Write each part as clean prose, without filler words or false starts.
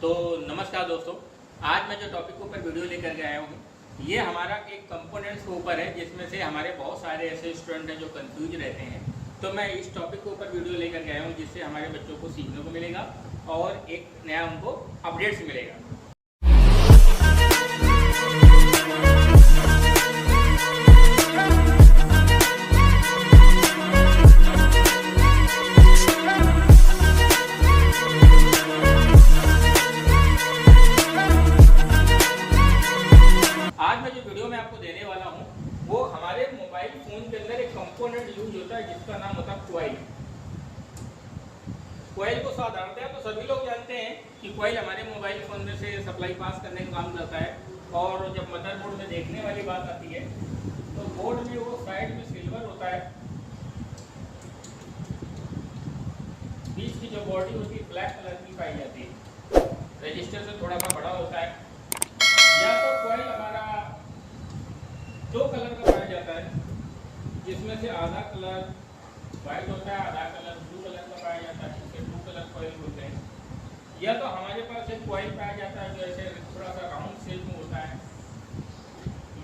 तो नमस्कार दोस्तों, आज मैं जो टॉपिक के ऊपर वीडियो लेकर के आया हूँ ये हमारा एक कंपोनेंट्स के ऊपर है, जिसमें से हमारे बहुत सारे ऐसे स्टूडेंट हैं जो कंफ्यूज रहते हैं। तो मैं इस टॉपिक के ऊपर वीडियो लेकर के आया हूँ जिससे हमारे बच्चों को सीखने को मिलेगा और एक नया उनको अपडेट्स मिलेगा। आज मैं जो वीडियो में आपको देने वाला हूँ वो हमारे मोबाइल फोन के अंदर एक कंपोनेंट यूज होता है जिसका नाम होता है कॉइल। कॉइल को साधारणतः तो सभी लोग जानते हैं कि कॉइल हमारे मोबाइल फोन में से सप्लाई पास करने का काम करता है। और जब मदरबोर्ड में देखने वाली बात आती है तो बोर्ड में वो साइड में सिल्वर होता है, बीच की जो बॉडी होती है ब्लैक कलर की पाई जाती है, रजिस्टर से थोड़ा सा बड़ा होता है। या तो कॉइल हमारा दो कलर का पाया जाता है, जिसमें से आधा कलर व्हाइट होता है, आधा कलर ब्लू कलर का पाया जाता है, जिसे ब्लू कलर कॉइल बोलते हैं। या तो हमारे पास एक कॉइल पाया जाता है जो ऐसे थोड़ा सा राउंड शेप में होता है,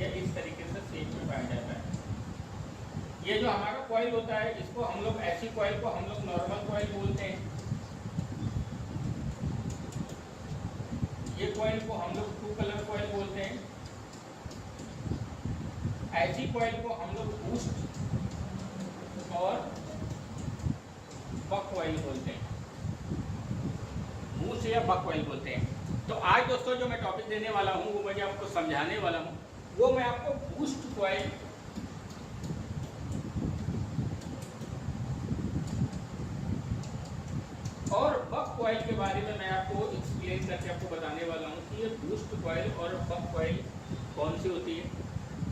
या इस तरीके से शेप में पाया जाता है। ये जो हमारा कॉइल होता है इसको हम लोग, ऐसी कॉइल को हम लोग नॉर्मल कॉइल बोलते हैं। ये कॉइल को हम लोग टू कलर कॉइल बोलते हैं। ऐसी कॉइल को हम लोग बूस्ट और बक कॉइल बोलते हैं, बूस्ट या बक कॉइल बोलते हैं। तो आज दोस्तों जो मैं टॉपिक देने वाला हूँ वो मैं आपको समझाने वाला हूँ, वो मैं आपको बूस्ट कॉइल और बक कॉइल के बारे में मैं आपको एक्सप्लेन करके आपको बताने वाला हूँ कि ये बूस्ट कॉइल और बक कॉइल कौन सी होती है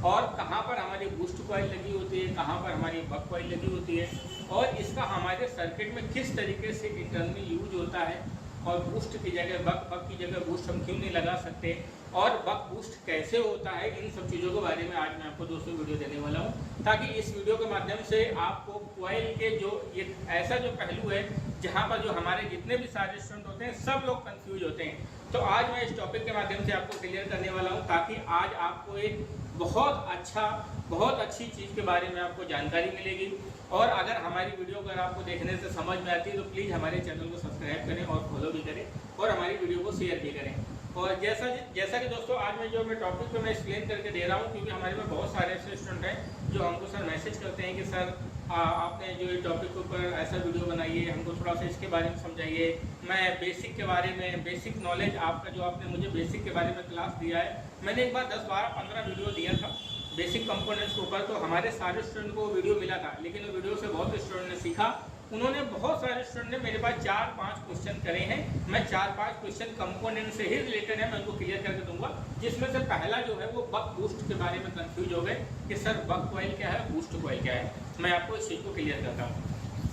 और कहाँ पर हमारी बूस्ट कॉइल लगी होती है, कहाँ पर हमारी बक कॉइल लगी होती है, और इसका हमारे सर्किट में किस तरीके से इंटरनल यूज होता है, और बूस्ट की जगह बक, बक की जगह बूस्ट हम क्यों नहीं लगा सकते, और बक बूस्ट कैसे होता है। इन सब चीज़ों के बारे में आज मैं आपको दोस्तों वीडियो देने वाला हूँ, ताकि इस वीडियो के माध्यम से आपको कॉइल के जो ये ऐसा जो पहलू है जहाँ पर जो हमारे जितने भी सारे स्टूडेंट होते हैं सब लोग कंफ्यूज होते हैं। तो आज मैं इस टॉपिक के माध्यम से आपको क्लियर करने वाला हूँ, ताकि आज आपको एक बहुत अच्छी चीज़ के बारे में आपको जानकारी मिलेगी। और अगर हमारी वीडियो अगर आपको देखने से समझ में आती है तो प्लीज़ हमारे चैनल को सब्सक्राइब करें और फॉलो भी करें और हमारी वीडियो को शेयर भी करें। और जैसा कि दोस्तों आज मैं टॉपिक पे मैं एक्सप्लेन करके दे रहा हूँ, क्योंकि हमारे में बहुत सारे ऐसे स्टूडेंट हैं जो हमको सर मैसेज करते हैं कि सर आपने जो ये टॉपिक के ऊपर ऐसा वीडियो बनाइए, हमको थोड़ा सा इसके बारे में समझाइए। मैं बेसिक के बारे में, बेसिक नॉलेज आपका जो आपने मुझे बेसिक के बारे में क्लास दिया है, मैंने एक बार 10, 12, 15 वीडियो दिया था बेसिक कंपोनेंट्स के ऊपर, तो हमारे सारे स्टूडेंट को वीडियो मिला था, लेकिन वो वीडियो से बहुत स्टूडेंट ने सीखा। उन्होंने बहुत सारे स्टूडेंट ने मेरे पास 4-5 क्वेश्चन करे हैं। मैं 4-5 क्वेश्चन कंपोनेंट से ही रिलेटेड है, मैं उनको क्लियर करके दूंगा। जिसमें से पहला जो है वो बक बूस्ट के बारे में कंफ्यूज हो गए कि सर बक कॉइल क्या है, बूस्ट कॉइल क्या है। मैं आपको इस चीज़ को क्लियर करता हूँ।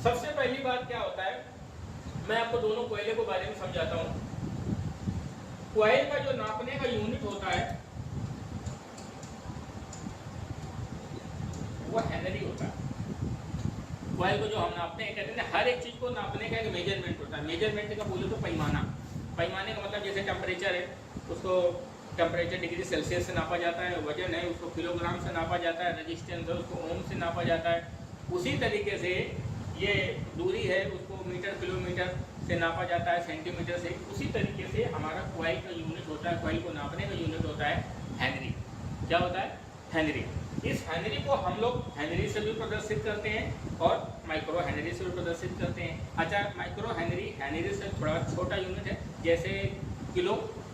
सबसे पहली बात क्या होता है, मैं आपको दोनों कॉइलों के बारे में समझाता हूँ। कॉइल का जो नापने का यूनिट होता है वो हेनरी होता है। कॉइल को जो हम नापते हैं, कहते हैं हर एक चीज़ को नापने का एक मेजरमेंट होता है। मेजरमेंट का बोले तो पैमाना, पैमाने का मतलब जैसे टेम्परेचर है उसको टेम्परेचर डिग्री सेल्सियस से नापा जाता है, वजन है उसको किलोग्राम से नापा जाता है, रेजिस्टेंस है उसको ओम से नापा जाता है। उसी तरीके से ये दूरी है उसको मीटर किलोमीटर से नापा जाता है, सेंटीमीटर से। उसी तरीके से हमारा कॉइल का यूनिट होता है, कॉइल को नापने का यूनिट होता है हेनरी। क्या होता है? हेनरी। इस हेनरी को हम लोग हेनरी से भी प्रदर्शित करते हैं और माइक्रो हेनरी से भी प्रदर्शित करते हैं। अच्छा, माइक्रो हेनरी हेनरी से थोड़ा छोटा यूनिट है, जैसे किलो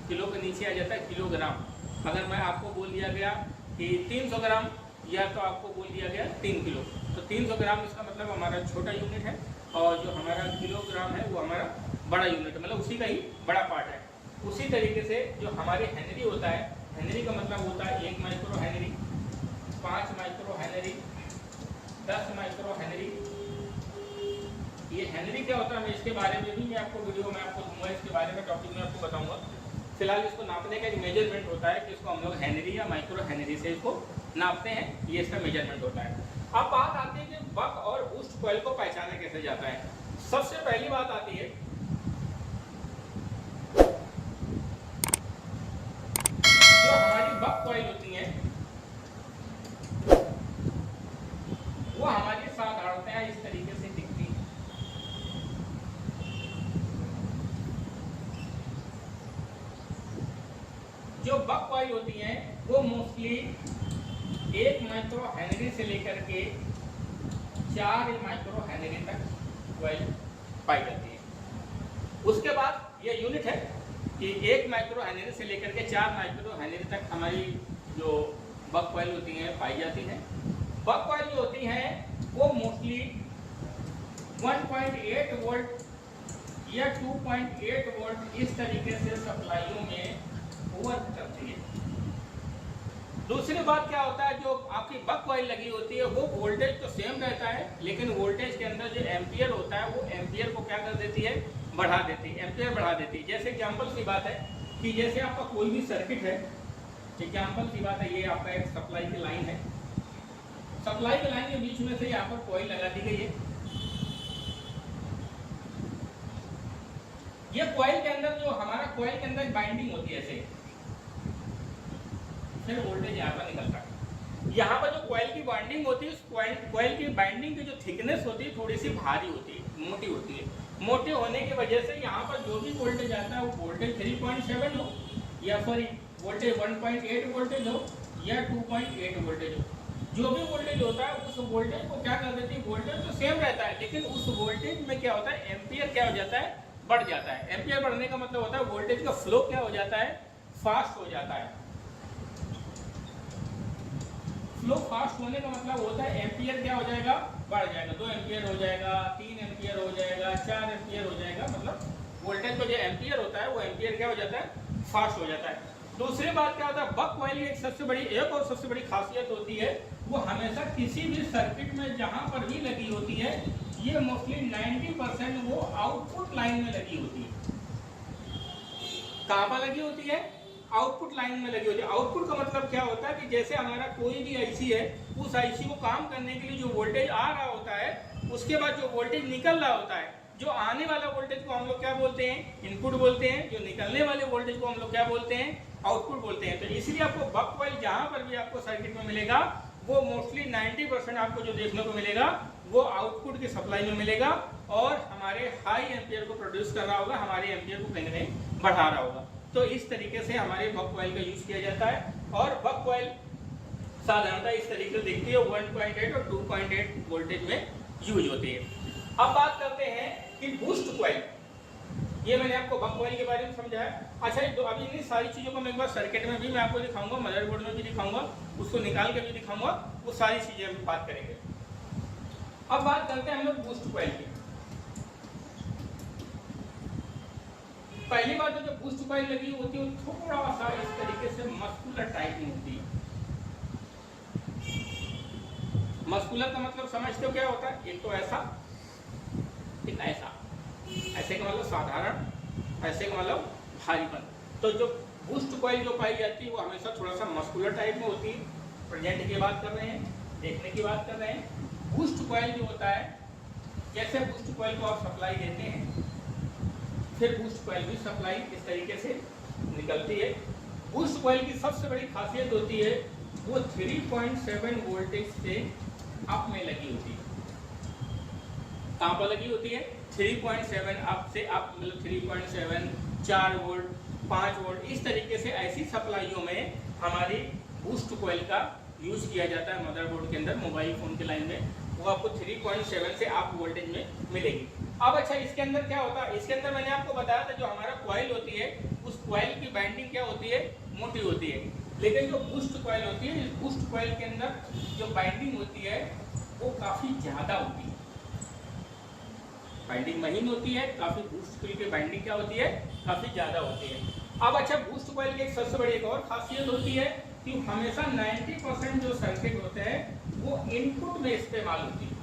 के नीचे आ जाता है किलोग्राम। अगर मैं आपको बोल दिया गया कि 300 ग्राम, या तो आपको बोल दिया गया 3 किलो, तो 300 ग्राम इसका मतलब हमारा छोटा यूनिट है, और जो हमारा किलोग्राम है वो हमारा बड़ा यूनिट है, मतलब उसी का ही बड़ा पार्ट है। उसी तरीके से जो हमारे हेनरी होता है, हेनरी का मतलब होता है 1 micro Henry, 5 micro Henry, 10 micro Henry. ये हेनरी क्या होता है मैं इसके बारे में भी मैं आपको वीडियो में आपको दूंगा, इसके बारे में टॉपिक में आपको बताऊंगा। फिलहाल इसको नापने का एक मेजरमेंट होता है कि इसको हम लोग हेनरी या माइक्रो हेनरी से इसको नापते हैं, ये इसका मेजरमेंट होता है। अब बात आती है कि बक और बूस्ट कॉइल को पहचाना कैसे जाता है। सबसे पहली बात आती है जो बक कॉइल होती हैं वो मोस्टली 1 माइक्रो हेनरी से लेकर के 4 माइक्रो हेनरी तक कॉइल पाई जाती है। उसके बाद ये यूनिट है कि 1 माइक्रो हेनरी से लेकर के 4 माइक्रो हेनरी तक हमारी जो बक कॉइल होती हैं पाई जाती हैं। बक कॉइल जो होती हैं वो मोस्टली 1.8 वोल्ट या 2.8 वोल्ट इस तरीके से सप्लाइयों में वर्क करती है। दूसरी बात क्या होता है, जो आपकी बक कॉइल लगी होती है वो वोल्टेज तो सेम रहता है, लेकिन वोल्टेज के अंदर जो एम्पियर होता है वो एम्पियर को क्या कर देती है, बढ़ा देती है, एम्पियर बढ़ा देती है। जैसे एग्जाम्पल की बात है कि जैसे आपका कोई भी सर्किट है, एग्जाम्पल की बात है, ये आपका एक सप्लाई की लाइन है, सप्लाई की लाइन के बीच में से यहाँ पर कॉइल लगा दी गई है। ये कॉइल के अंदर जो हमारा कॉइल के अंदर बाइंडिंग होती है ऐसे, फिर वोल्टेज यहाँ पर निकलता है। यहाँ पर जो कॉइल की बाइंडिंग होती है, उस कॉइल की बाइंडिंग की जो थिकनेस होती है थोड़ी सी भारी होती है, मोटी होती है। मोटे होने की वजह से यहाँ पर जो भी वोल्टेज आता है वो वोल्टेज 3.7 हो या सॉरी वोल्टेज 1.8 वोल्टेज हो या 2.8 वोल्टेज हो, जो भी वोल्टेज होता है उस वोल्टेज को क्या कर देती है, वोल्टेज तो सेम रहता है लेकिन उस वोल्टेज में क्या होता है, एम्पियर क्या हो जाता है, बढ़ जाता है। एम्पियर बढ़ने का मतलब होता है वोल्टेज का फ्लो क्या हो जाता है, फास्ट हो जाता है। फ्लो फास्ट होने का मतलब होता है एम्पियर क्या हो जाएगा, बढ़ जाएगा। 2 एम्पियर हो जाएगा, 3 एम्पियर हो जाएगा, 4 एम्पियर हो जाएगा, मतलब वोल्टेज का जो एम्पियर होता है वो एम्पियर क्या हो जाता है, फास्ट हो जाता है। दूसरी बात क्या होता है, बक कॉइल की एक और सबसे बड़ी खासियत होती है, वो हमेशा किसी भी सर्किट में जहां पर भी लगी होती है, ये मोस्टली 90% वो आउटपुट लाइन में लगी होती है। कहां पर लगी होती है, आउटपुट लाइन में लगी होती है। आउटपुट का मतलब क्या होता है कि जैसे हमारा कोई भी आईसी है, उस आईसी को काम करने के लिए जो वोल्टेज आ रहा होता है, उसके बाद जो वोल्टेज निकल रहा होता है, जो आने वाला वोल्टेज को हम लोग क्या बोलते हैं, इनपुट बोलते हैं, जो निकलने वाले वोल्टेज को हम लोग क्या बोलते हैं, आउटपुट बोलते हैं। तो इसलिए आपको बक कॉइल जहां पर भी आपको सर्किट में मिलेगा, वो मोस्टली 90% आपको जो देखने को मिलेगा वो आउटपुट की सप्लाई में मिलेगा और हमारे हाई एम्पियर को प्रोड्यूस कर रहा होगा, हमारे एम्पियर को कहीं ना कहीं बढ़ा रहा होगा। तो इस तरीके से हमारे बक कॉइल का यूज किया जाता है और बक कॉइल साधारणतः इस तरीके से दिखती है, 1.8 और 2.8 वोल्टेज में यूज होती है। अब बात करते हैं कि बूस्ट कॉइल, ये मैंने आपको बक कॉइल के बारे में समझाया। अच्छा, अभी इन सारी चीज़ों को मैं एक बार सर्किट में भी मैं आपको दिखाऊंगा, मदरबोर्ड में भी दिखाऊंगा, उसको निकाल के भी दिखाऊंगा, वो सारी चीज़ें हम बात करेंगे। अब बात करते हैं हम लोग बूस्ट कॉइल की। पहली बात तो जो बूस्ट कॉइल लगी होती है वो थोड़ा सा इस तरीके से मस्कुलर टाइप में होती है। मस्कुलर का मतलब समझते हो क्या होता है, एक तो ऐसा, एक ऐसा, ऐसे का मतलब साधारण, ऐसे का मतलब भारीपन। तो जो बूस्ट कॉइल जो पाई जाती है वो हमेशा थोड़ा सा मस्कुलर टाइप में होती है। प्रेजेंट की बात कर रहे हैं, देखने की बात कर रहे हैं। बूस्ट कॉइल जो होता है, जैसे बूस्ट कॉइल को आप सप्लाई देते हैं, फिर बूस्ट कॉइल भी सप्लाई इस तरीके से निकलती है। बूस्ट कॉइल की सबसे बड़ी खासियत होती है वो 3.7 वोल्टेज से अप में लगी होती है। कहाँ पर लगी होती है, 3.7 अप से अप, मतलब 3.7, 4 वोल्ट, 5 वोल्ट, इस तरीके से ऐसी सप्लाइयों में हमारी बूस्ट कॉइल का यूज किया जाता है मदरबोर्ड के अंदर, मोबाइल फोन के लाइन में। वो आपको 3.7 से अप वोल्टेज में मिलेगी। अब अच्छा, इसके अंदर क्या होता है, इसके अंदर मैंने आपको बताया था जो हमारा कॉइल होती है, उस कॉइल की बाइंडिंग क्या होती है, मोटी होती है। लेकिन जो बूस्ट कॉइल होती है, इस बूस्ट कॉइल के अंदर जो बाइंडिंग होती है वो काफी ज्यादा होती है। बाइंडिंग महीन होती है, काफी बूस्ट कॉइल की बाइंडिंग क्या होती है, काफी ज्यादा होती है। अब अच्छा, बूस्ट कॉइल की एक सबसे बड़ी एक और खासियत होती है कि हमेशा 90% जो सर्किट होते हैं वो इनपुट में इस्तेमाल होती है।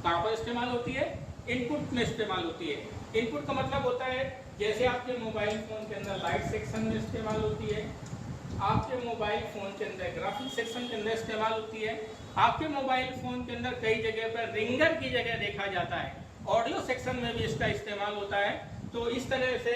कहाँ पर इस्तेमाल होती है, इनपुट में इस्तेमाल होती है। इनपुट का मतलब होता है जैसे आपके मोबाइल फोन के अंदर लाइट सेक्शन में इस्तेमाल होती है, आपके मोबाइल फोन के अंदर ग्राफिक सेक्शन के अंदर इस्तेमाल होती है, आपके मोबाइल फोन के अंदर कई जगह पर रिंगर की जगह देखा जाता है, ऑडियो सेक्शन में भी इसका इस्तेमाल होता है। तो इस तरह से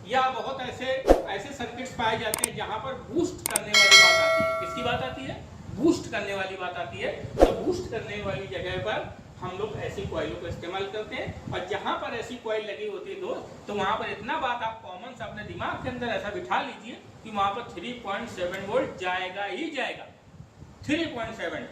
या बहुत ऐसे सर्किट्स पाए जाते हैं जहां पर बूस्ट करने वाली बात आती है। किसकी बात आती है, बूस्ट करने वाली बात आती है। तो बूस्ट करने वाली जगह पर हम लोग ऐसी कॉइलों को इस्तेमाल करते हैं। और जहां पर ऐसी कॉइल लगी होती है दोस्त, तो वहां पर इतना बात आप कॉमन पॉइंट्स अपने दिमाग के अंदर ऐसा बिठा लीजिए कि वहां पर 3.7 वोल्ट जाएगा ही जाएगा, 3.7,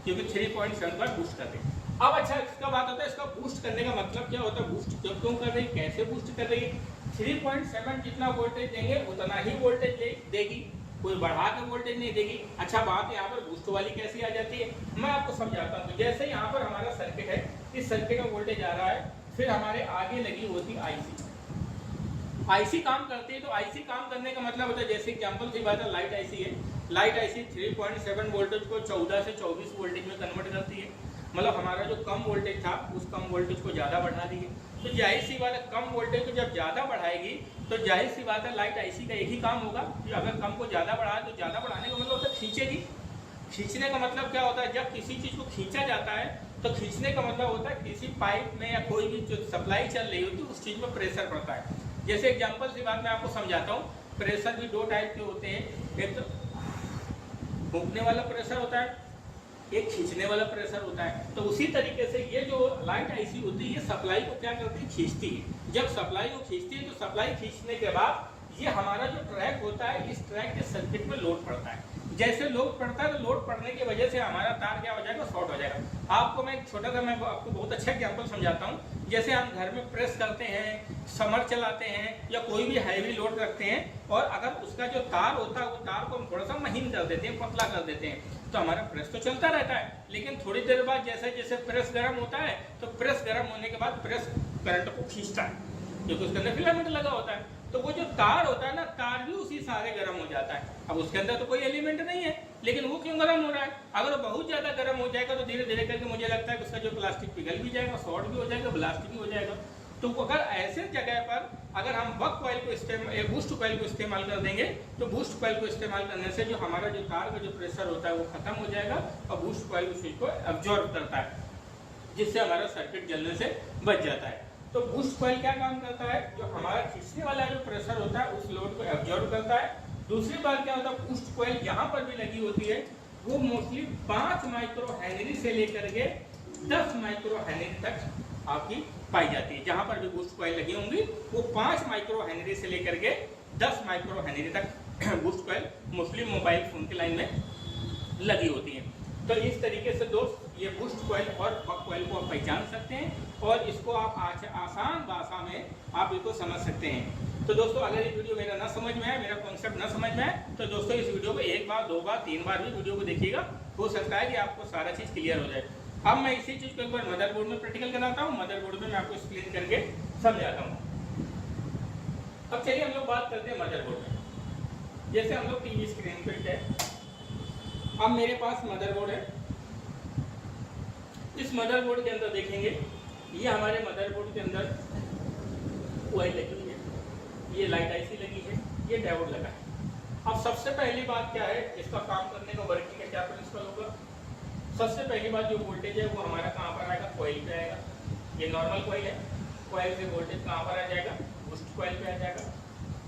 क्योंकि 3.7 पर बूस्ट कर रही है। अब अच्छा इसका बात होता है, इसका बूस्ट करने का मतलब क्या होता है, बूस्ट क्यों कर रही है, कैसे बूस्ट कर रही है। 3.7 जितना वोल्टेज देंगे उतना ही वोल्टेज देगी, कोई बढ़ा के वोल्टेज नहीं देगी। अच्छा बात यहाँ पर बूस्ट वाली कैसी आ जाती है, मैं आपको समझाता हूँ। जैसे यहाँ पर हमारा सर्किट है, इस सर्किट में वोल्टेज आ रहा है, फिर हमारे आगे लगी होती आईसी काम करती है। तो आईसी काम करने का मतलब होता है, जैसे एग्जांपल की बात है, लाइट आईसी है, लाइट आईसी 3.7 वोल्टेज को 14 से 24 वोल्टेज में कन्वर्ट करती है। मतलब हमारा जो कम वोल्टेज था उस कम वोल्टेज को ज़्यादा बढ़ा दी है। तो जाहिर सी बात है, कम वोल्टेज को जब ज़्यादा बढ़ाएगी तो जाहिर सी बात है लाइट आईसी का एक ही काम होगा कि अगर कम को ज़्यादा बढ़ाए तो ज़्यादा बढ़ाने का मतलब होता है खींचेगी। खींचने का मतलब क्या होता है, जब किसी चीज़ को खींचा जाता है तो खींचने का मतलब होता है किसी पाइप में या कोई भी जो सप्लाई चल रही होती है उस चीज़ में प्रेशर पड़ता है। जैसे एग्जाम्पल की बात मैं आपको समझाता हूँ, प्रेशर भी दो टाइप के होते हैं, एक तो फूंकने वाला प्रेशर होता है, एक खींचने वाला प्रेशर होता है। तो उसी तरीके से ये जो लाइट आईसी होती है, ये सप्लाई को क्या करती है, खींचती है। जब सप्लाई को खींचती है तो सप्लाई खींचने के बाद ये हमारा जो ट्रैक होता है, इस ट्रैक के सर्किट में लोड पड़ता है। जैसे लोड पड़ता है तो लोड पड़ने की वजह से हमारा तार क्या हो जाएगा, शॉर्ट हो जाएगा। आपको मैं एक छोटा सा, मैं आपको बहुत अच्छा एग्जांपल समझाता हूँ। जैसे हम घर में प्रेस करते हैं, समर चलाते हैं या कोई भी हैवी लोड रखते हैं, और अगर उसका जो तार होता है वो तार को हम थोड़ा सा महीन कर देते हैं, पतला कर देते हैं, तो हमारा प्रेस तो चलता रहता है। लेकिन थोड़ी देर बाद जैसे जैसे प्रेस गर्म होता है तो प्रेस गर्म होने के बाद प्रेस करंट को खींचता है, क्योंकि उसके अंदर फिलामेंट लगा होता है। तो वो जो तार होता है ना, तार भी उसी सहारे गर्म हो जाता है। अब उसके अंदर तो कोई एलिमेंट नहीं है, लेकिन वो क्यों गर्म हो रहा है। अगर बहुत ज्यादा गर्म हो जाएगा तो धीरे धीरे करके मुझे लगता है कि उसका जो प्लास्टिक पिघल भी जाएगा, शॉर्ट भी हो जाएगा, ब्लास्ट भी हो जाएगा। तो अगर ऐसे जगह पर अगर हम बक कॉइल को इस्तेमाल, बूस्ट कॉइल को इस्तेमाल कर देंगे, तो बूस्ट कॉइल को इस्तेमाल करने से जो हमारा जो तार का जो प्रेशर होता है वो खत्म हो जाएगा, और बूस्ट कॉइल उस चीज को एब्जॉर्ब करता है, जिससे हमारा सर्किट जलने से बच जाता है। तो बूस्ट कॉइल क्या काम करता है, जो हमारा खींचने वाला जो प्रेशर होता है उस लोड को एब्जॉर्ब करता है। दूसरी बात क्या होता है, बूस्ट कॉइल यहाँ पर भी लगी होती है, वो मोस्टली 5 माइक्रो हेनरी से लेकर के 10 माइक्रो हेनरी तक आपकी पाई जाती है। जहां पर भी बूस्ट कॉइल लगी होंगी वो 5 माइक्रो हेनरी से लेकर के 10 माइक्रो हेनरी तक boost coil mostly mobile phone की लाइन में लगी होती है। तो इस तरीके से दोस्त ये बूस्ट कॉइल और बक कॉइल को आप पहचान सकते हैं, और इसको आप आसान भाषा में आप इसको समझ सकते हैं। तो दोस्तों अगर ये वीडियो मेरा ना समझ में आए, मेरा कॉन्सेप्ट ना समझ में आए, तो दोस्तों इस वीडियो को 1 बार 2 बार 3 बार भी वीडियो को देखिएगा, हो सकता है कि आपको सारा चीज़ क्लियर हो जाए। अब मैं इसी चीज़ को एक बार मदरबोर्ड में प्रैक्टिकल कराता हूँ, मदरबोर्ड में मैं आपको एक्सप्लेन करके समझाता हूँ। अब चलिए हम लोग बात करते हैं मदरबोर्ड में। जैसे हम लोग टीवी स्क्रीन पे है, अब मेरे पास मदरबोर्ड है। इस मदरबोर्ड के अंदर देखेंगे, ये हमारे मदरबोर्ड के अंदर कॉइल लगी हुई है, ये लाइट आईसी लगी है, ये डायोड लगा है। अब सबसे पहली बात क्या है, इसका काम करने का वर्किंग का क्या प्रिंसिपल होगा। सबसे पहली बात, जो वोल्टेज है वो हमारा कहाँ पर आएगा, कॉइल पे आएगा। ये नॉर्मल कॉइल है, कॉइल से वोल्टेज कहाँ पर आ जाएगा, बूस्ट कॉइल पे आ जाएगा।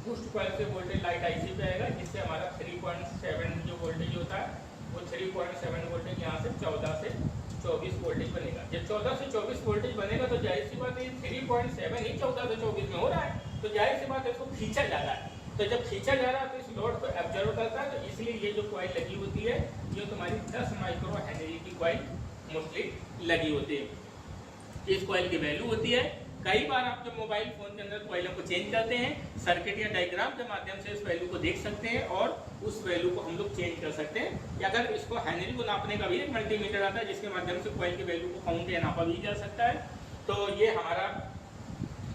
बूस्ट कॉइल से वोल्टेज लाइट आईसी पे आएगा, जिससे हमारा 3.7 जो वोल्टेज होता है वो 3.7 वोल्टेज यहाँ से 14 से 24 वोल्टेज बनेगा। जब 14 से 24 वोल्टेज बनेगा तो जाहिर सी बात है 3.7 ही 14 से 24 में हो रहा है, तो जाहिर सी बात है इसको खींचा जा रहा है। तो जब खींचा जा रहा है तो इस लोड को एब्जॉर्व करता है, तो इसलिए ये जो कॉइल लगी होती है ये तुम्हारी 10 माइक्रो हेनरी की कॉइल मोस्टली लगी होती है। इस कॉइल की वैल्यू होती है, कई बार आप जब मोबाइल फोन के अंदर कॉइलों को चेंज करते हैं, सर्किट या डायग्राम के माध्यम से इस वैल्यू को देख सकते हैं और उस वैल्यू को हम लोग चेंज कर सकते हैं। या अगर इसको हेनरी को नापने का भी एक मल्टीमीटर आता है, जिसके माध्यम से कॉइल की वैल्यू को काउंट या नापा भी जा सकता है। तो ये हमारा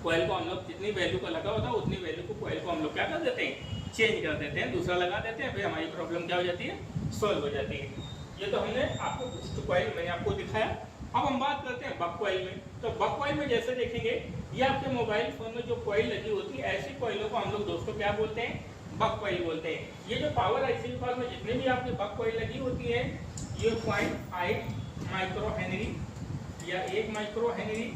कॉइल को हम लोग जितनी वैल्यू का लगा होता है उतनी वैल्यू को कॉइल को हम लोग क्या कर देते हैं, चेंज कर देते हैं, दूसरा लगा देते हैं, फिर हमारी प्रॉब्लम क्या हो जाती है, सॉल्व हो जाती है। ये तो हमने आपको बूस्ट कॉइल मैंने आपको दिखाया। अब हम बात करते हैं बक कॉइल में। तो बक कॉइल में जैसे देखेंगे, ये आपके मोबाइल फोन में जो कॉइल लगी होती है, ऐसी कॉइलों को हम लोग दोस्तों क्या बोलते हैं, बक कॉइल बोलते हैं। ये जो पावर आईसी के पास में जितने भी आपकी बक कॉइल लगी होती है, ये 0.5 माइक्रो हेनरी या 1 माइक्रो हेनरी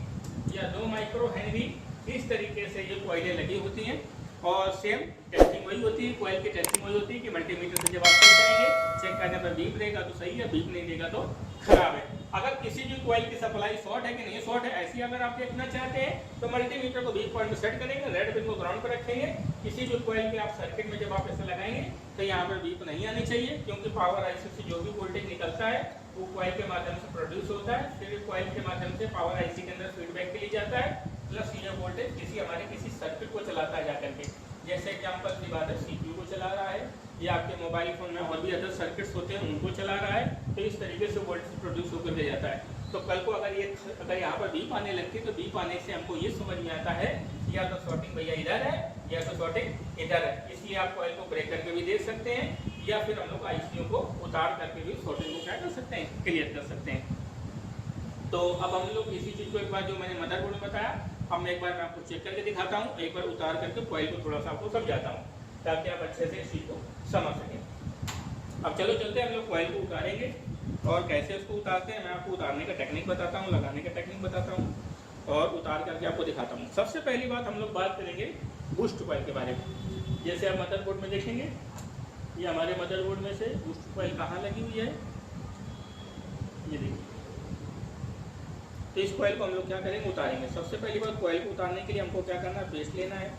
या 2 माइक्रो हेनरी, इस तरीके से ये कॉइलें लगी होती हैं। और सेम टेस्टिंग वही होती है, कॉइल की टेस्टिंग वही होती है कि मल्टीमीटर से जब आप चेक करेंगे, चेक करने पर बीप रहेगा तो सही है, बीप नहीं देगा तो खराब है। अगर किसी भी कॉइल की सप्लाई शॉर्ट है कि नहीं शॉर्ट है ऐसी अगर आप देखना चाहते हैं तो मल्टीमीटर को वीक पॉइंट पे सेट करेंगे, रेड पिन को ग्राउंड पर रखेंगे। किसी भी कॉइल के आप सर्किट में जब आप ऐसे लगाएंगे तो यहाँ पर वीक नहीं आनी चाहिए, क्योंकि पावर आईसी से जो भी वोल्टेज निकलता है वो कॉइल के माध्यम से प्रोड्यूस होता है, फिर कॉइल के माध्यम से पावर आईसी के अंदर फीडबैक के लिए जाता है, प्लस ये वोल्टेज किसी सर्किट को चलाता है जाकर के। जैसे एग्जाम्पल की बात है सीपीयू को चला रहा है या आपके मोबाइल फोन में और भी अदर सर्किट्स होते हैं उनको चला रहा है, तो इस तरीके से वोल्टेज प्रोड्यूस होकर के जाता है। तो कल को अगर यहाँ पर बीप आने लगती है तो बीप आने से हमको ये समझ में आता है या तो शॉर्टिंग भैया इधर है या तो शॉर्टिंग इधर है, इसलिए आप कॉइल को ब्रेक करके भी देख सकते हैं या फिर हम लोग आईसीयू को उतार करके भी शॉर्टिंग को क्या कर सकते हैं, क्लियर कर सकते हैं। तो अब हम लोग इसी चीज़ को एक बार जो मैंने मदरबोर्ड में बताया, अब मैं एक बार मैं आपको चेक करके दिखाता हूँ, एक बार उतार करके कॉइल को थोड़ा सा आपको समझाता हूँ ताकि आप अच्छे से इस चीज़ को समझ सकें। अब चलो चलते हैं, हम लोग कॉइल को उतारेंगे और कैसे उसको उतारते हैं मैं आपको उतारने का टेक्निक बताता हूँ, लगाने का टेक्निक बताता हूँ और उतार करके आपको दिखाता हूँ। सबसे पहली बात हम लोग बात करेंगे बूस्ट कॉइल के बारे में। जैसे आप मदरबोर्ड में देखेंगे, ये हमारे मदरबोर्ड में से बूस्ट कॉइल कहाँ लगी हुई है, ये देखिए। तो इस कॉइल को हम लोग क्या करेंगे, उतारेंगे। सबसे पहली बात, कॉइल को उतारने के लिए हमको क्या करना है, पेस्ट लेना है।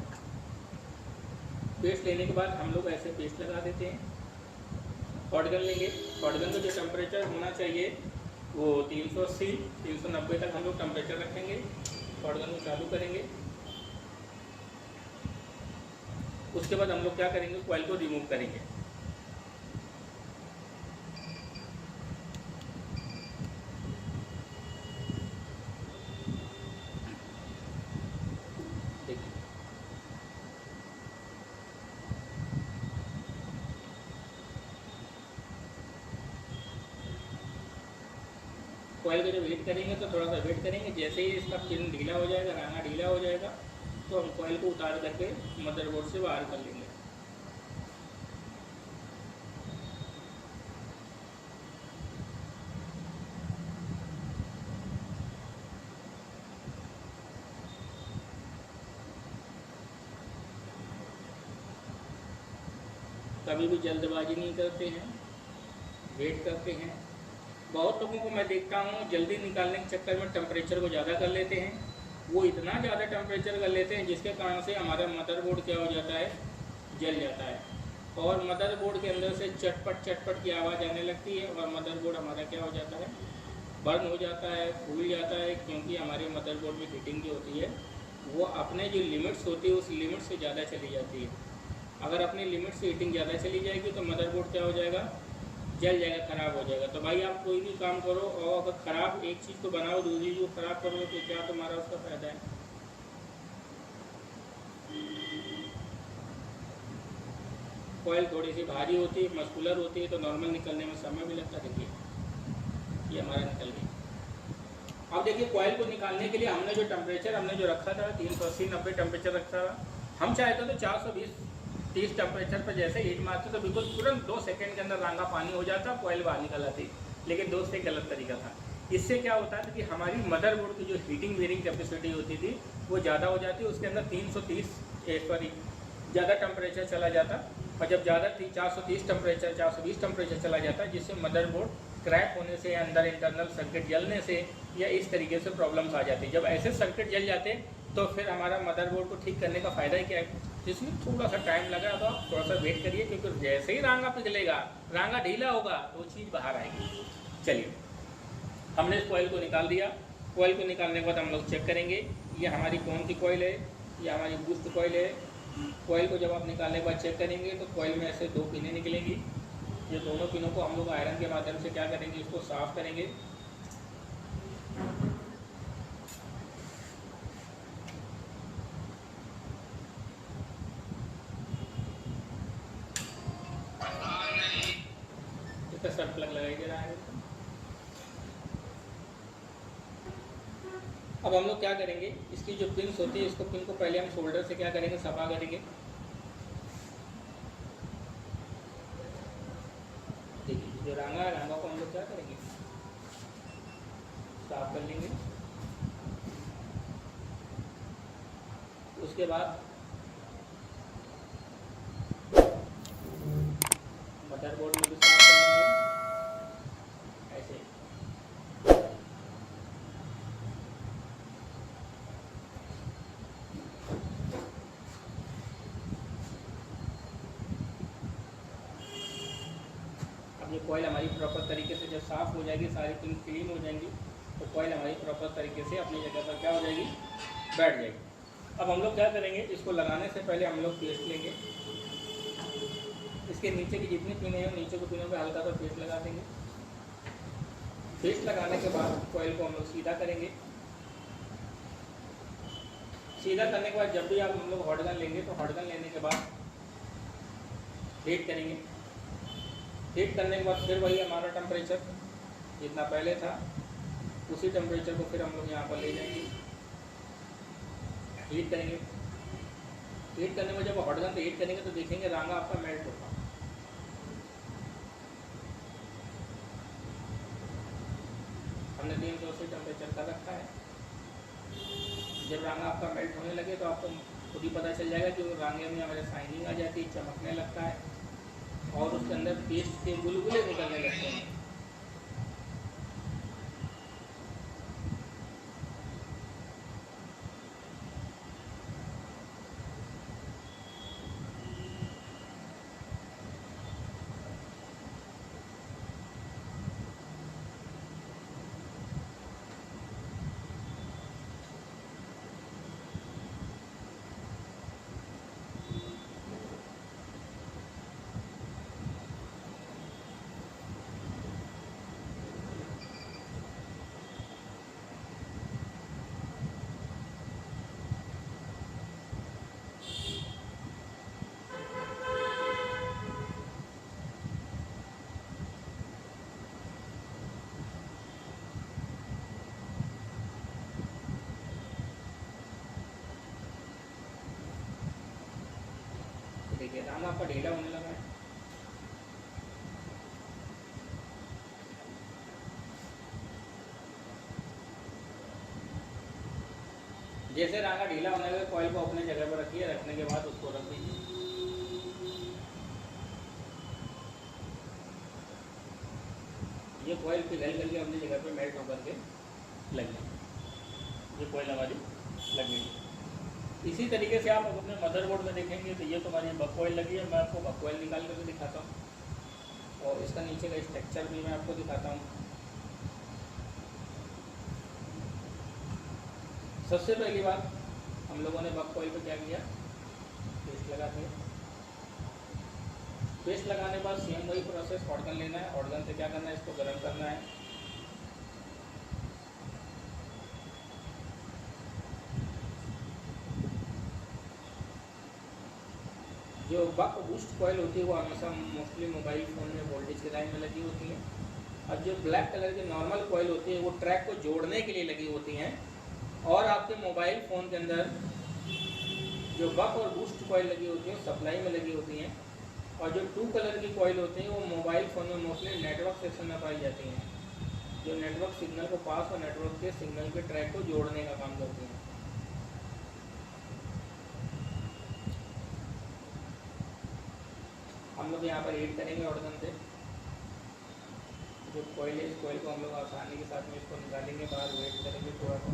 पेस्ट लेने के बाद हम लोग ऐसे पेस्ट लगा देते हैं। शॉटगन लेंगे, शॉटगन का जो टेम्परेचर होना चाहिए वो 380 390 तक हम लोग टेम्परेचर रखेंगे। शॉटगन को चालू करेंगे, उसके बाद हम लोग क्या करेंगे, कॉइल को रिमूव करेंगे। कॉइल का जो वेट करेंगे तो थोड़ा सा वेट करेंगे, जैसे ही इसका पिन ढीला हो जाएगा, राना ढीला हो जाएगा तो हम कॉइल को उतार करके मदरबोर्ड से बाहर कर लेंगे। कभी भी जल्दबाजी नहीं करते हैं, वेट करते हैं। बहुत लोगों को मैं देखता हूँ जल्दी निकालने के चक्कर में टेम्परेचर को ज़्यादा कर लेते हैं, वो इतना ज़्यादा टेम्परेचर कर लेते हैं जिसके कारण से हमारा मदरबोर्ड क्या हो जाता है, जल जाता है और मदरबोर्ड के अंदर से चटपट चटपट की आवाज़ आने लगती है और मदरबोर्ड हमारा क्या हो जाता है, बर्न हो जाता है, फूल जाता है, क्योंकि हमारे मदरबोर्ड में हीटिंग जो होती है वो अपने जो लिमिट्स होती है उस लिमिट से ज़्यादा चली जाती है। अगर अपनी लिमिट से हीटिंग ज़्यादा चली जाएगी तो मदरबोर्ड क्या हो जाएगा, जल जाएगा, ख़राब हो जाएगा। तो भाई आप कोई भी काम करो और अगर ख़राब एक चीज़ को बनाओ दूसरी चीज़ को ख़राब करोगे तो क्या तुम्हारा उसका फ़ायदा है। कॉइल थोड़ी सी भारी होती है, मस्कुलर होती है तो नॉर्मल निकलने में समय भी लगता है। देखिए ये हमारा निकल गया। अब देखिए कॉइल को निकालने के लिए हमने जो टेम्परेचर हमने जो रखा था 380-90 टेम्परेचर रखा था, हम चाहते तो 420-30 टेम्परेचर पर जैसे हीट मारते तो बिल्कुल तुरंत 2 सेकंड के अंदर रांगा पानी हो जाता, कॉइल बाहर निकल आती, लेकिन दोस्त एक गलत तरीका था। इससे क्या होता है कि हमारी मदरबोर्ड की जो हीटिंग वेयरिंग कैपेसिटी होती थी वो ज़्यादा हो जाती, उसके अंदर 330 ज़्यादा टेम्परेचर चला जाता और जब ज़्यादा 430 टेम्परेचर 420 टेम्परेचर चला जाता है जिससे मदरबोर्ड क्रैक होने से या अंदर इंटरनल सर्किट जलने से या इस तरीके से प्रॉब्लम्स आ जाती। जब ऐसे सर्किट जल जाते तो फिर हमारा मदरबोर्ड को ठीक करने का फ़ायदा ही क्या है, जिसमें थोड़ा सा टाइम लगा तो आप थोड़ा सा वेट करिए, क्योंकि जैसे ही रांगा पिघलेगा, रांगा ढीला होगा तो वो चीज़ बाहर आएगी। चलिए हमने इस कॉइल को निकाल दिया। कॉइल को निकालने के बाद हम लोग चेक करेंगे ये हमारी कौन सी कॉइल है, ये हमारी बूस्ट कॉइल है। कॉइल को जब आप निकालने के बाद चेक करेंगे तो कॉइल में ऐसे 2 पिनें निकलेंगी। ये दोनों पिनों को हम लोग आयरन के माध्यम से क्या करेंगे, इसको साफ करेंगे। इसका सर प्लग लगाई दे रहा है। अब हम लोग क्या करेंगे, इसकी जो पिन्स होती है इसको पिन को पहले हम शोल्डर से क्या करेंगे, सफा करेंगे। देखिए जो रांगा है, रांगा को हम लोग क्या करेंगे, साफ कर लेंगे। उसके बाद मदरबोर्ड में भी साफ कर लेंगे ऐसे। ये कॉइल हमारी प्रॉपर तरीके से जब साफ़ हो जाएगी, सारी पिन क्लीन हो जाएंगी, तो कॉइल हमारी प्रॉपर तरीके से अपनी जगह पर क्या हो जाएगी, बैठ जाएगी। अब हम लोग क्या करेंगे, इसको लगाने से पहले हम लोग पेस्ट लेंगे, इसके नीचे की जितनी पिन है नीचे की पिनों पे हल्का सा पेस्ट लगा देंगे। पेस्ट लगाने के बाद कॉइल को हम लोग सीधा करेंगे। सीधा करने के बाद जब भी आप हम लोग हॉट गन लेंगे, तो हॉट गन लेने के बाद हीट करेंगे। हीट करने के बाद फिर वही हमारा टेम्परेचर जितना पहले था, उसी टेम्परेचर को फिर हम लोग यहाँ पर ले जाएंगे, हीट करेंगे। हीट करने में जब हॉट गन पे हीट करेंगे तो देखेंगे रांगा आपका मेल्ट होगा। हमने 380 टेम्परेचर का रखा है। जब रांगा आपका मेल्ट होने लगे तो आपको खुद ही पता चल जाएगा कि वो रांगे में हमारे शाइनिंग आ जाती है, चमकने लगता है और उसके अंदर पेस्ट के बुलबुले निकलने लगते हैं। देखिए रांगा आपका ढीला होने लगा है। जैसे रांगा ढीला होने लगे कॉइल को अपने जगह पर रखिए, रखने के बाद उसको रख दीजिए। ये कॉइल पिघल करके अपनी जगह पर मेल्ट होकर के लग गई, ये कॉइल हमारी लग गई। इसी तरीके से आप अपने मदरबोर्ड में देखेंगे तो ये तुम्हारी बक कॉइल लगी है। मैं आपको बक कॉइल निकाल करके दिखाता हूँ और इसका नीचे का स्ट्रक्चर भी मैं आपको दिखाता हूँ। सबसे पहली बात हम लोगों ने बक कॉइल पे क्या किया, पेस्ट लगा दिया। पेस्ट लगाने के बाद सेम वही प्रोसेस हॉट गन लेना है। हॉट गन से क्या करना है, इसको गर्म करना है। जो बक बूस्ट कॉइल होती है वो हमेशा मोस्टली मोबाइल फ़ोन में वोल्टेज के लाइन में लगी होती है। अब जो ब्लैक कलर की नॉर्मल कॉइल होती है वो ट्रैक को जोड़ने के लिए लगी होती हैं। और आपके मोबाइल फ़ोन के अंदर जो बक और बूस्ट कॉइल लगी होती है वो सप्लाई में लगी होती हैं। और जो 2 कलर की कॉइल होती हैं वो मोबाइल फ़ोन में मोस्टली नेटवर्क सेक्शन में पाई जाती हैं, जो नेटवर्क सिग्नल को पास और नेटवर्क के सिग्नल के ट्रैक को जोड़ने का काम करती हैं। हम लोग यहाँ पर हीट करेंगे हॉट गन से। जो कॉइल है इस कॉइल को हम लोग आसानी के साथ में इसको निकालेंगे बाहर, वेट करेंगे थोड़ा सा।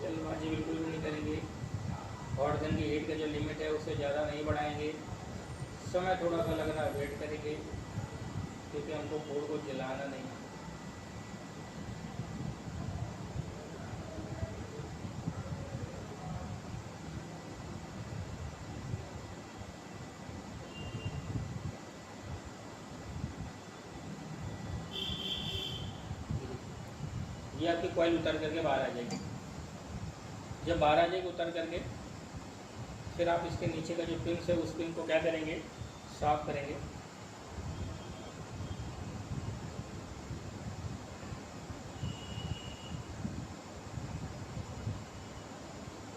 जल्दबाजी बिल्कुल भी नहीं करेंगे। हॉट गन की हीट का जो लिमिट है उससे ज़्यादा नहीं बढ़ाएंगे। समय थोड़ा सा लग रहा है, वेट करेंगे क्योंकि हमको बोर्ड को जलाना नहीं है। ये आपकी कॉइल उतर करके बाहर आ जाएगी। जब बाहर आ जाएगी उतर करके, फिर आप इसके नीचे का जो पिन है उस पिन को क्या करेंगे, साफ करेंगे।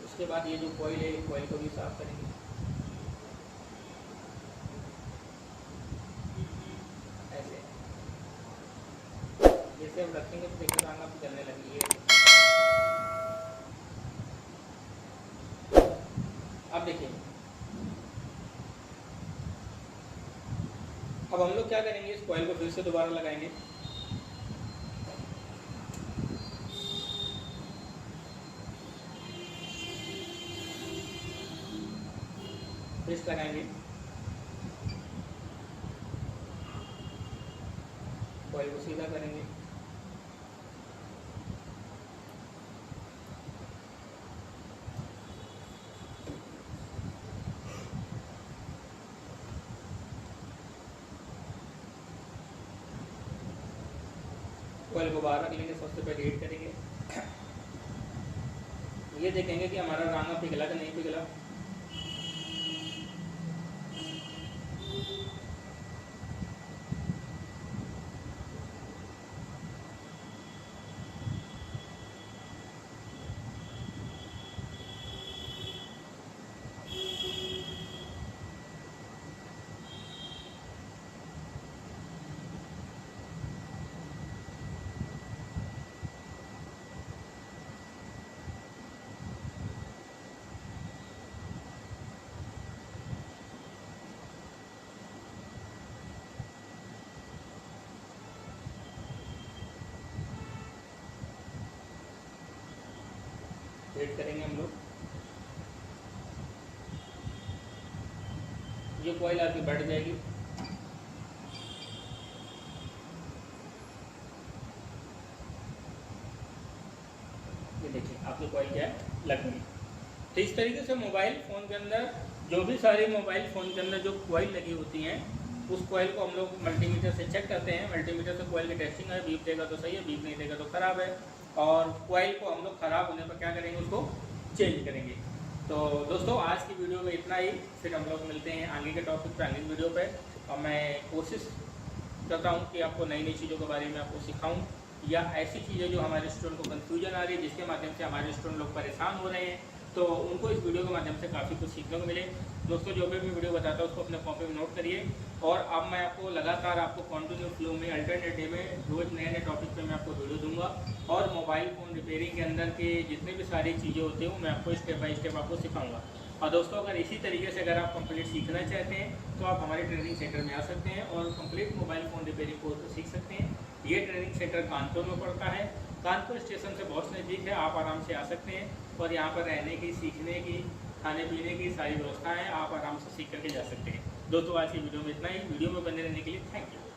उसके बाद ये जो कॉइल है कॉइल को भी साफ करेंगे। ऐसे जैसे हम रखेंगे तो देखिए रांगा पिघलने लगी है। अब देखिए, अब हम लोग क्या करेंगे, इस कॉइल को फिर से दोबारा लगाएंगे। ट्विस्ट लगाएंगे, कॉइल को सीधा करेंगे, कॉइल को बाहर रख लेंगे, सबसे पहले हीट करेंगे, ये देखेंगे कि हमारा रांगा पिघला कि नहीं पिघला। वेट करेंगे हम लोग, ये कॉइल आपकी बढ़ जाएगी, ये देखिए आपकी कॉइल क्या है, लग गई। तो इस तरीके से मोबाइल फ़ोन के अंदर जो भी सारी मोबाइल फ़ोन के अंदर जो कॉइल लगी होती हैं उस कॉइल को हम लोग मल्टीमीटर से चेक करते हैं। मल्टीमीटर से कॉइल की टेस्टिंग है, बीप देगा तो सही है, बीप नहीं देगा तो ख़राब है। और कॉइल को हम लोग ख़राब होने पर क्या करेंगे, उसको चेंज करेंगे। तो दोस्तों आज की वीडियो में इतना ही, फिर हम लोग मिलते हैं आगे के टॉपिक पर, आगे की वीडियो पे। और मैं कोशिश करता हूँ कि आपको नई नई चीज़ों के बारे में आपको सिखाऊँ, या ऐसी चीज़ें जो हमारे स्टूडेंट को कन्फ्यूजन आ रही है, जिसके माध्यम से हमारे स्टूडेंट लोग परेशान हो रहे हैं, तो उनको इस वीडियो के माध्यम से काफ़ी कुछ सीखने को मिले। दोस्तों जो भी मैं वीडियो बताता हूँ उसको अपने कॉपी में नोट करिए, और अब मैं आपको लगातार आपको कंटिन्यू फ्लो में अल्टरनेटिव में रोज़ नए नए टॉपिक पे मैं आपको वीडियो दूंगा। और मोबाइल फ़ोन रिपेयरिंग के अंदर के जितने भी सारी चीज़ें होती हैं मैं आपको स्टेप बाय स्टेप आपको सिखाऊंगा। और दोस्तों अगर इसी तरीके से अगर आप कंप्लीट सीखना चाहते हैं तो आप हमारे ट्रेनिंग सेंटर में आ सकते हैं और complete mobile phone repairing course को सीख सकते हैं। ये ट्रेनिंग सेंटर कानपुर में पड़ता है, कानपुर स्टेशन से बहुत नज़दीक है, आप आराम से आ सकते हैं। और यहाँ पर रहने की, सीखने की, खाने पीने की सारी व्यवस्था है, आप आराम से सीख करके जा सकते हैं। दोस्तों आज की वीडियो में इतना ही, वीडियो में बने रहने के लिए थैंक यू।